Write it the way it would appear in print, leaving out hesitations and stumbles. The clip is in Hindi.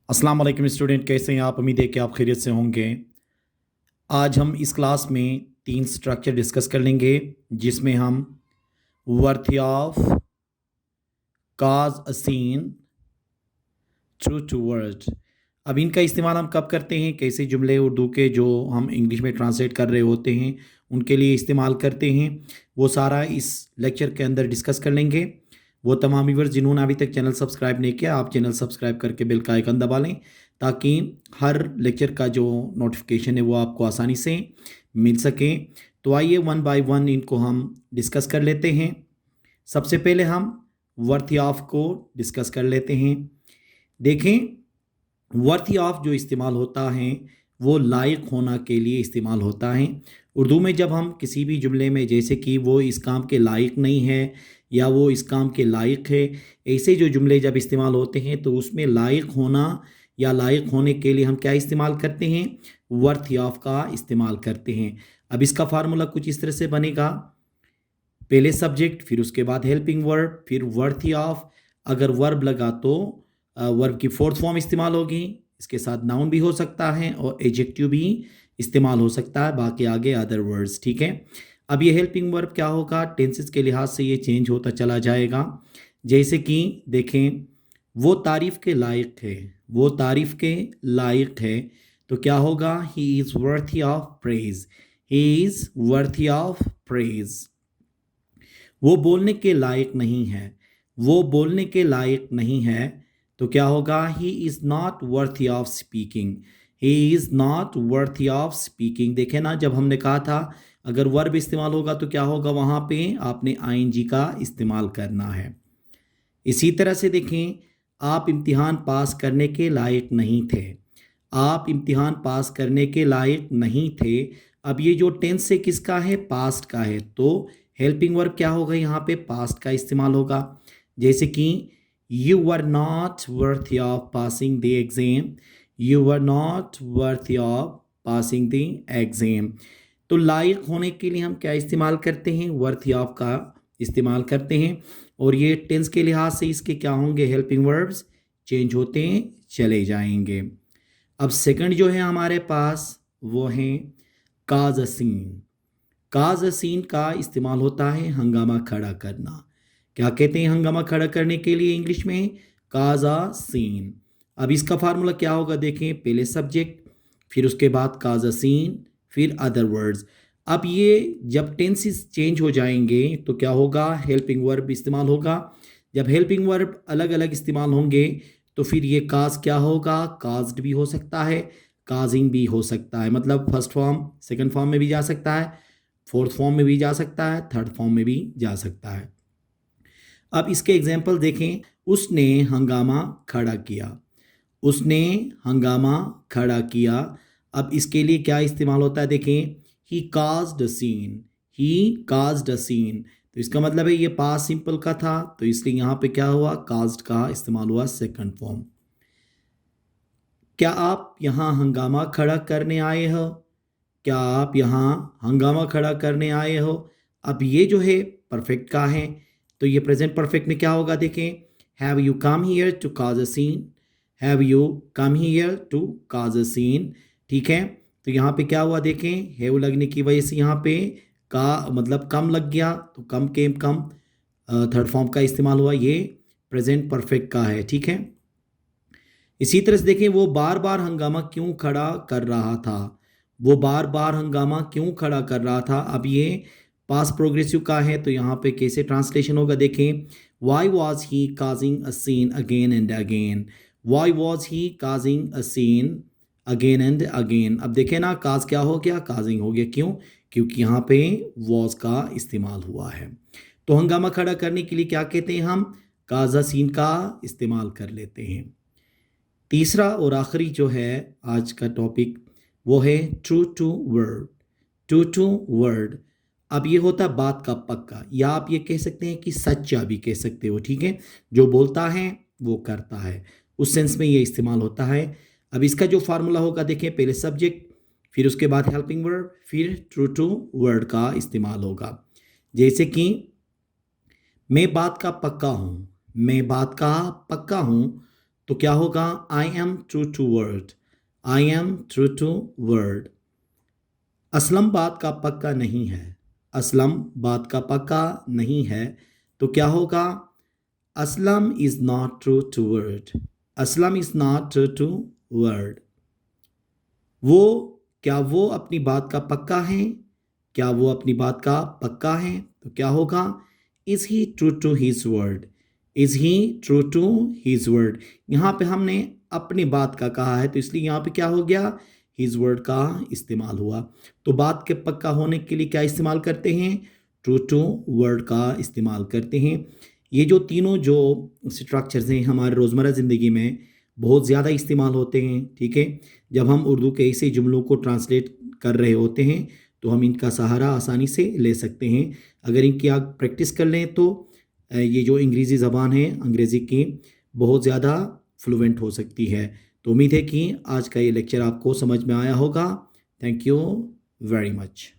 अस्सलाम वालेकुम स्टूडेंट, कैसे हैं आप? उम्मीद है कि आप खैरियत से होंगे। आज हम इस क्लास में 3 स्ट्रक्चर डिस्कस कर लेंगे, जिसमें हम worth of, cause a scene, true to word. अब इनका इस्तेमाल हम कब करते हैं, कैसे जुमले उर्दू के जो हम इंग्लिश में ट्रांसलेट कर रहे होते हैं उनके लिए इस्तेमाल करते हैं, वो सारा इस लेक्चर के अंदर डिस्कस कर लेंगे। वो तमाम व्यूअर्स जिन्होंने अभी तक चैनल सब्सक्राइब नहीं किया, आप चैनल सब्सक्राइब करके बेल का आइकन दबा लें, ताकि हर लेक्चर का जो नोटिफिकेशन है वो आपको आसानी से मिल सके। तो आइए वन बाय वन इनको हम डिस्कस कर लेते हैं। सबसे पहले हम वर्थ ऑफ को डिस्कस कर लेते हैं। देखें, वर्थ ऑफ जो इस्तेमाल होता है वो लायक होना के लिए इस्तेमाल होता है। उर्दू में जब हम किसी भी जुमले में, जैसे कि वो इस काम के लायक नहीं है या वो इस काम के लायक है, ऐसे जो जुमले जब इस्तेमाल होते हैं तो उसमें लायक होना या लायक होने के लिए हम क्या इस्तेमाल करते हैं? वर्थ ऑफ का इस्तेमाल करते हैं। अब इसका फार्मूला कुछ इस तरह से बनेगा, पहले सब्जेक्ट, फिर उसके बाद हेल्पिंग वर्ब, फिर वर्थ ऑफ। अगर वर्ब लगा तो वर्ब की फोर्थ फॉर्म इस्तेमाल होगी, इसके साथ नाउन भी हो सकता है और एडजेक्टिव भी इस्तेमाल हो सकता है, बाकी आगे अदर वर्ड्स। ठीक है। अब ये हेल्पिंग वर्ब क्या होगा, टेंसेस के लिहाज से ये चेंज होता चला जाएगा। जैसे कि देखें, वो तारीफ़ के लायक है, वो तारीफ़ के लायक है, तो क्या होगा? He is worthy of praise, he is worthy of praise. वो बोलने के लायक नहीं है, वो बोलने के लायक नहीं है, तो क्या होगा? He is not worthy of speaking, he is not worthy of speaking. देखें ना, जब हमने कहा था अगर वर्ब इस्तेमाल होगा तो क्या होगा, वहाँ पे आपने आईएनजी का इस्तेमाल करना है। इसी तरह से देखें, आप इम्तिहान पास करने के लायक नहीं थे, आप इम्तिहान पास करने के लायक नहीं थे। अब ये जो टेंस है किसका है? पास्ट का है, तो हेल्पिंग वर्ब क्या होगा? यहाँ पे पास्ट का इस्तेमाल होगा। जैसे कि you are not worth of passing the exam, you are not worth of passing the exam. तो लायक होने के लिए हम क्या इस्तेमाल करते हैं? वर्थ ऑफ का इस्तेमाल करते हैं। और ये टेंस के लिहाज से इसके क्या होंगे? हेल्पिंग वर्ब्स चेंज होते चले जाएंगे। अब सेकंड जो है हमारे पास वो है काज सीन। काज सीन का इस्तेमाल होता है हंगामा खड़ा करना। क्या कहते हैं हंगामा खड़ा करने के लिए इंग्लिश में? काजा सीन। अब इसका फार्मूला क्या होगा? देखें, पहले सब्जेक्ट, फिर उसके बाद काजा सीन, फिर अदर वर्ड्स। अब ये जब टेंसेस चेंज हो जाएंगे तो क्या होगा? हेल्पिंग वर्ब इस्तेमाल होगा। जब हेल्पिंग वर्ब अलग अलग इस्तेमाल होंगे तो फिर ये काज क्या होगा? काज्ड भी हो सकता है, काजिंग भी हो सकता है, मतलब फर्स्ट फॉर्म सेकंड फॉर्म में भी जा सकता है, फोर्थ फॉर्म में भी जा सकता है, थर्ड फॉर्म में भी जा सकता है। अब इसके एग्जाम्पल देखें, उसने हंगामा खड़ा किया, उसने हंगामा खड़ा किया। अब इसके लिए क्या इस्तेमाल होता है? देखें, he caused a scene, he caused a scene. तो इसका मतलब है ये पास सिंपल का था, तो इसलिए यहाँ पे क्या हुआ? काज्ड का इस्तेमाल हुआ, सेकंड फॉर्म। क्या आप यहाँ हंगामा खड़ा करने आए हो? क्या आप यहाँ हंगामा खड़ा करने आए हो? अब ये जो है परफेक्ट का है, तो ये प्रेजेंट परफेक्ट में क्या होगा? देखें, have you come here to cause a scene, have you come here to cause a scene. ठीक है, तो यहाँ पे क्या हुआ? देखें, हैव लगने की वजह से यहाँ पे का मतलब कम लग गया, तो कम के कम थर्ड फॉर्म का इस्तेमाल हुआ, ये प्रेजेंट परफेक्ट का है। ठीक है। इसी तरह से देखें, वो बार बार हंगामा क्यों खड़ा कर रहा था, वो बार बार हंगामा क्यों खड़ा कर रहा था। अब ये पास प्रोग्रेसिव का है, तो यहाँ पे कैसे ट्रांसलेशन होगा? देखें, why was he causing a scene again and again, why was he causing a scene again and again. अब देखें ना, काज क्या हो गया? काजिंग हो गया। क्यों? क्योंकि यहाँ पे वॉज का इस्तेमाल हुआ है। तो हंगामा खड़ा करने के लिए क्या कहते हैं हम? काजा सीन का इस्तेमाल कर लेते हैं। तीसरा और आखिरी जो है आज का टॉपिक वो है true to word, true to word. अब ये होता है बात का पक्का, या आप ये कह सकते हैं कि सच्चा भी कह सकते हो। ठीक है, जो बोलता है वो करता है, उस सेंस में ये इस्तेमाल होता है। अब इसका जो फार्मूला होगा, देखें, पहले सब्जेक्ट, फिर उसके बाद हेल्पिंग वर्ब, फिर ट्रू टू वर्ड का इस्तेमाल होगा। जैसे कि मैं बात का पक्का हूँ, मैं बात का पक्का हूँ, तो क्या होगा? I am true to word, I am true to word. Aslam बात का पक्का नहीं है, असलम बात का पक्का नहीं है, तो क्या होगा? Aslam is not true to word, Aslam is not true to word. वो, क्या वो अपनी बात का पक्का है? क्या वो अपनी बात का पक्का है? तो क्या होगा? Is he true to his word, is he true to his word. यहाँ पे हमने अपनी बात का कहा है, तो इसलिए यहाँ पे क्या हो गया? हीज़ वर्ड का इस्तेमाल हुआ। तो बात के पक्का होने के लिए क्या इस्तेमाल करते हैं? ट्रू टू वर्ड का इस्तेमाल करते हैं। ये जो तीनों जो स्ट्रक्चर्स हैं हमारे रोज़मर्रा ज़िंदगी में बहुत ज़्यादा इस्तेमाल होते हैं, ठीक है। जब हम उर्दू के ऐसे जुमलों को ट्रांसलेट कर रहे होते हैं तो हम इनका सहारा आसानी से ले सकते हैं। अगर इनकी आप प्रैक्टिस कर लें तो ये जो अंग्रेज़ी ज़बान है अंग्रेज़ी की बहुत ज़्यादा फ्लुएंट हो सकती है। तो उम्मीद है कि आज का ये लेक्चर आपको समझ में आया होगा। Thank you very much.